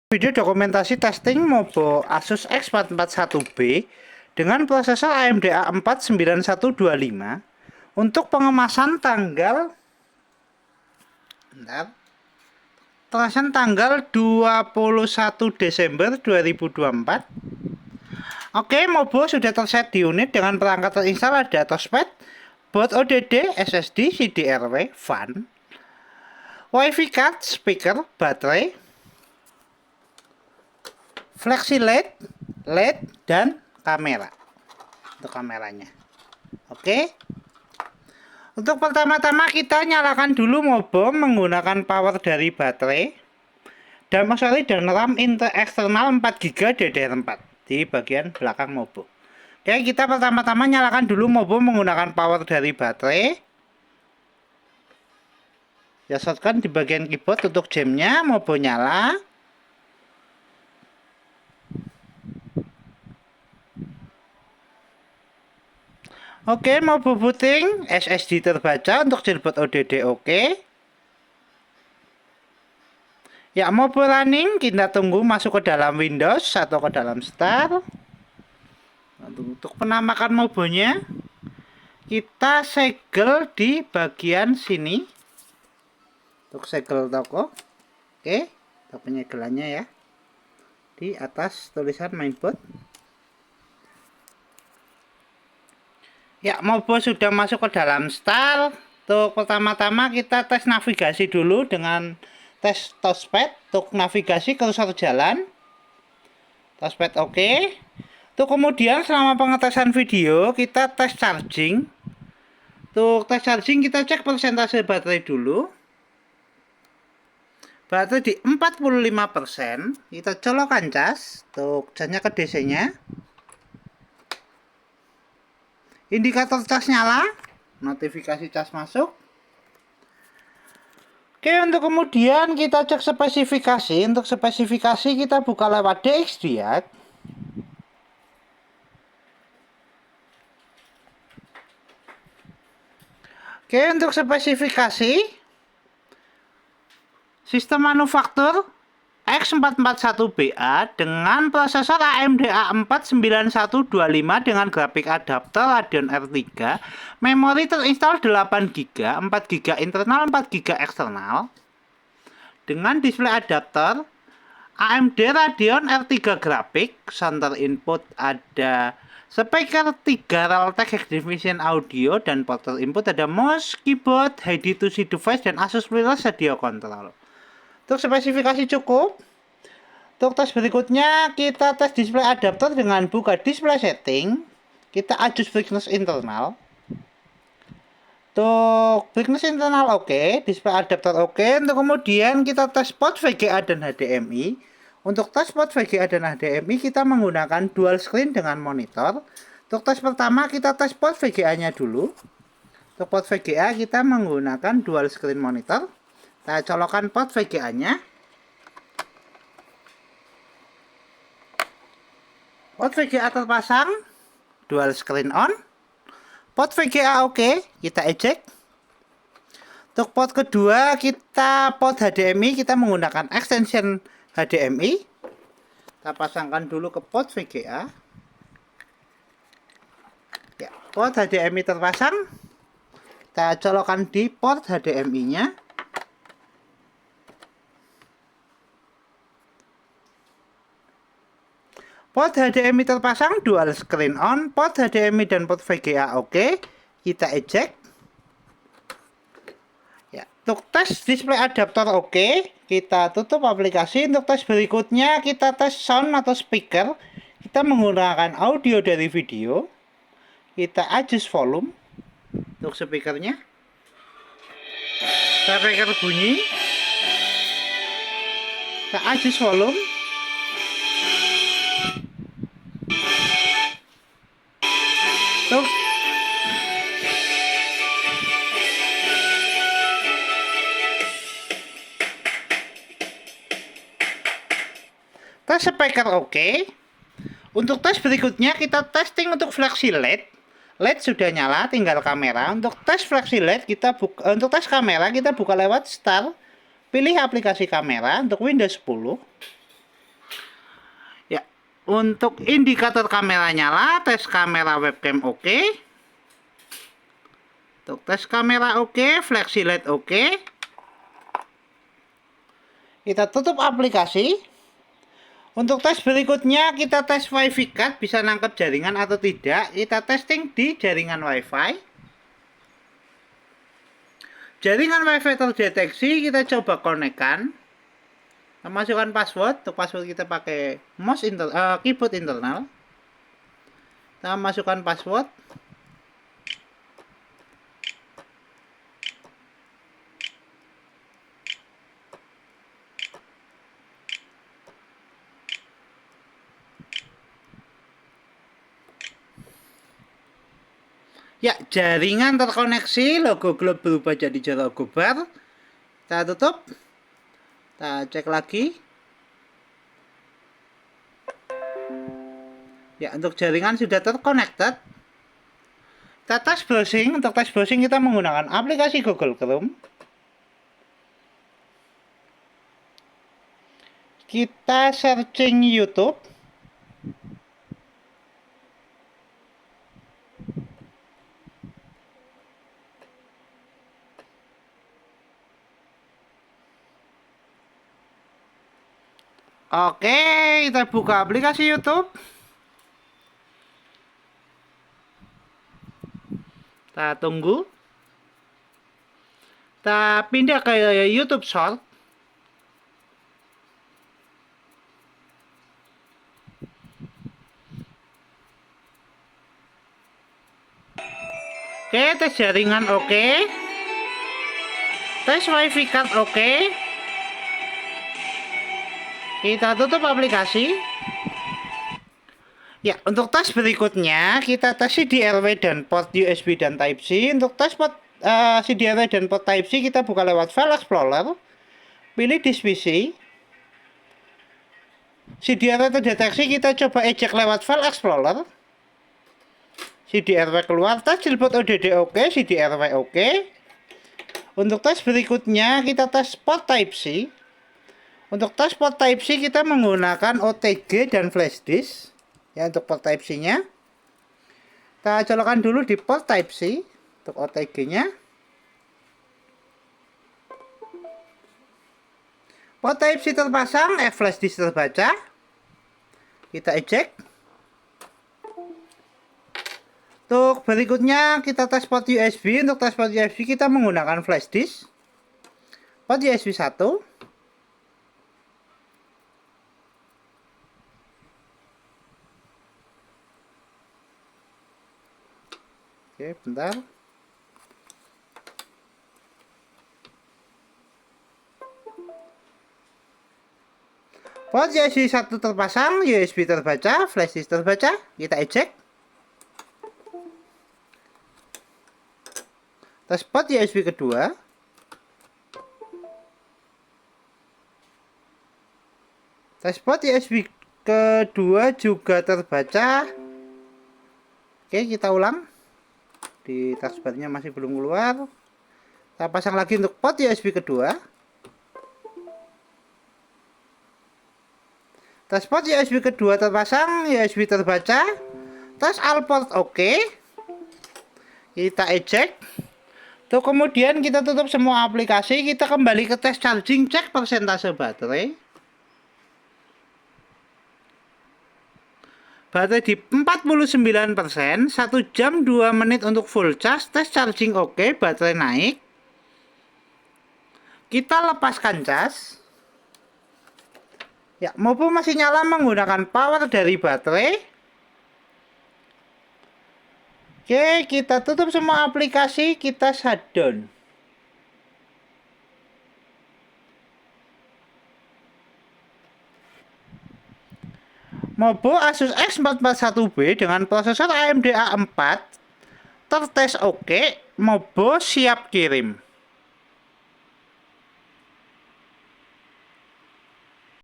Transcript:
Video dokumentasi testing Mobo Asus X441B dengan prosesor AMD A4 9125 untuk pengemasan tanggal 21 Desember 2024. Oke, Mobo sudah terset di unit dengan perangkat terinstall ada touchpad, boot ODD, SSD, CDRW, fan, WiFi card, speaker, baterai, flexi LED, dan kamera. Untuk kameranya. Oke. Untuk pertama-tama kita nyalakan dulu Mobo menggunakan power dari baterai dan RAM eksternal 4GB DDR4 di bagian belakang Mobo. Oke, kita pertama-tama nyalakan dulu Mobo menggunakan power dari baterai. Ya, shortcut di bagian keyboard untuk jamnya. Mobo nyala. Oke, Mobo booting, SSD terbaca untuk jailbreak ODD oke. Ya, Mobo running, kita tunggu masuk ke dalam Windows atau ke dalam Start. Untuk penamakan Mobonya, kita segel di bagian sini. Untuk segel toko. Oke, untuk penyegelannya ya. Di atas tulisan mainboard. Ya, Mobo sudah masuk ke dalam Start. Untuk pertama-tama kita tes navigasi dulu dengan tes touchpad. Untuk navigasi kursor jalan. Touchpad oke. Untuk kemudian selama pengetesan video kita tes charging. Untuk tes charging kita cek persentase baterai dulu. Baterai di 45%. Kita colokkan cas. Untuk casnya ke DC nya. Indikator cas nyala, notifikasi cas masuk. Oke, untuk kemudian kita cek spesifikasi. Untuk spesifikasi kita buka lewat DXDiag. Oke, untuk spesifikasi sistem manufaktur X441BA dengan prosesor AMD A4 9125 dengan grafik adapter Radeon R3, memori terinstall 8GB, 4GB internal, 4GB eksternal, dengan display adapter AMD Radeon R3 grafik, center input ada speaker 3 Realtek High Definition Audio dan porter input ada mouse, keyboard, HID2C device dan Asus Wireless Audio Control. Untuk spesifikasi cukup. Untuk tes berikutnya kita tes display adapter dengan buka display setting. Kita adjust brightness internal. Untuk brightness internal oke, display adapter oke. Untuk kemudian kita tes port VGA dan HDMI. Untuk tes port VGA dan HDMI kita menggunakan dual screen dengan monitor. Untuk tes pertama kita tes port VGA-nya dulu. Untuk port VGA kita menggunakan dual screen monitor. Kita colokkan port VGA-nya. Port VGA terpasang, dual screen on. Port VGA oke, kita eject. Untuk port kedua, kita port HDMI, kita menggunakan extension HDMI. Kita pasangkan dulu ke port VGA. Ya, port HDMI terpasang. Kita colokkan di port HDMI-nya. Port HDMI terpasang, dual screen on, port HDMI dan port VGA oke. Kita eject. Ya, untuk tes display adapter oke. Kita tutup aplikasi. Untuk tes berikutnya kita tes sound atau speaker. Kita menggunakan audio dari video. Kita adjust volume untuk speakernya. Speaker bunyi. Kita adjust volume. Tuh. Tes speaker oke. Untuk tes berikutnya kita testing untuk flexi LED. LED sudah nyala, tinggal kamera. Untuk tes flexi LED untuk tes kamera kita buka lewat Start. Pilih aplikasi kamera untuk Windows 10. Untuk indikator kamera nyala, tes kamera webcam oke. Untuk tes kamera oke, flexi LED oke. Kita tutup aplikasi. Untuk tes berikutnya, kita tes Wi-Fi card bisa nangkep jaringan atau tidak. Kita testing di jaringan Wi-Fi. Jaringan Wi-Fi terdeteksi, kita coba konekkan. Kita masukkan password. Untuk password kita pakai keyboard internal. Kita masukkan password. Ya, jaringan terkoneksi, logo globe berubah jadi logo bar. Kita tutup. Kita cek lagi. Ya, untuk jaringan sudah terconnected. Kita tes browsing. Untuk tes browsing kita menggunakan aplikasi Google Chrome. Kita searching YouTube. Oke, kita buka aplikasi YouTube. Kita tunggu. Kita pindah ke YouTube Short. Oke, tes jaringan oke. Tes Wi-Fi card oke. Kita tutup aplikasi. Ya, untuk tes berikutnya kita tes CDRW dan port USB dan Type-C. Untuk tes port CDRW dan port Type-C kita buka lewat File Explorer. Pilih Disk PC. CDRW terdeteksi, kita coba eject lewat File Explorer. CDRW keluar, tes jailboot ODD oke, CDRW oke. Untuk tes berikutnya kita tes port Type-C. Untuk tes port Type-C kita menggunakan OTG dan flash disk. Ya, untuk port Type-C-nya kita colokkan dulu di port Type-C. Untuk OTG-nya, port Type-C terpasang, flash disk terbaca. Kita eject. Untuk berikutnya kita tes port USB. Untuk tes port USB kita menggunakan flash disk. Port USB 1. Oke, bentar. Port USB 1 terpasang, USB terbaca, flash disk terbaca. Kita eject. Tes port USB kedua. Tes port USB kedua juga terbaca. Oke, kita ulang. Di taskbarnya masih belum keluar. Kita pasang lagi untuk port USB kedua. Tes port USB kedua terpasang, USB terbaca. Tes all port oke. Kita eject. Tuh, kemudian kita tutup semua aplikasi. Kita kembali ke tes charging, cek persentase baterai. Baterai di 49%, 1 jam 2 menit untuk full charge, tes charging oke, baterai naik. Kita lepaskan cas. Ya, mumpung masih nyala menggunakan power dari baterai. Oke, kita tutup semua aplikasi, kita shutdown. Mobo Asus X441B dengan prosesor AMD A4 tertes oke, Mobo siap kirim.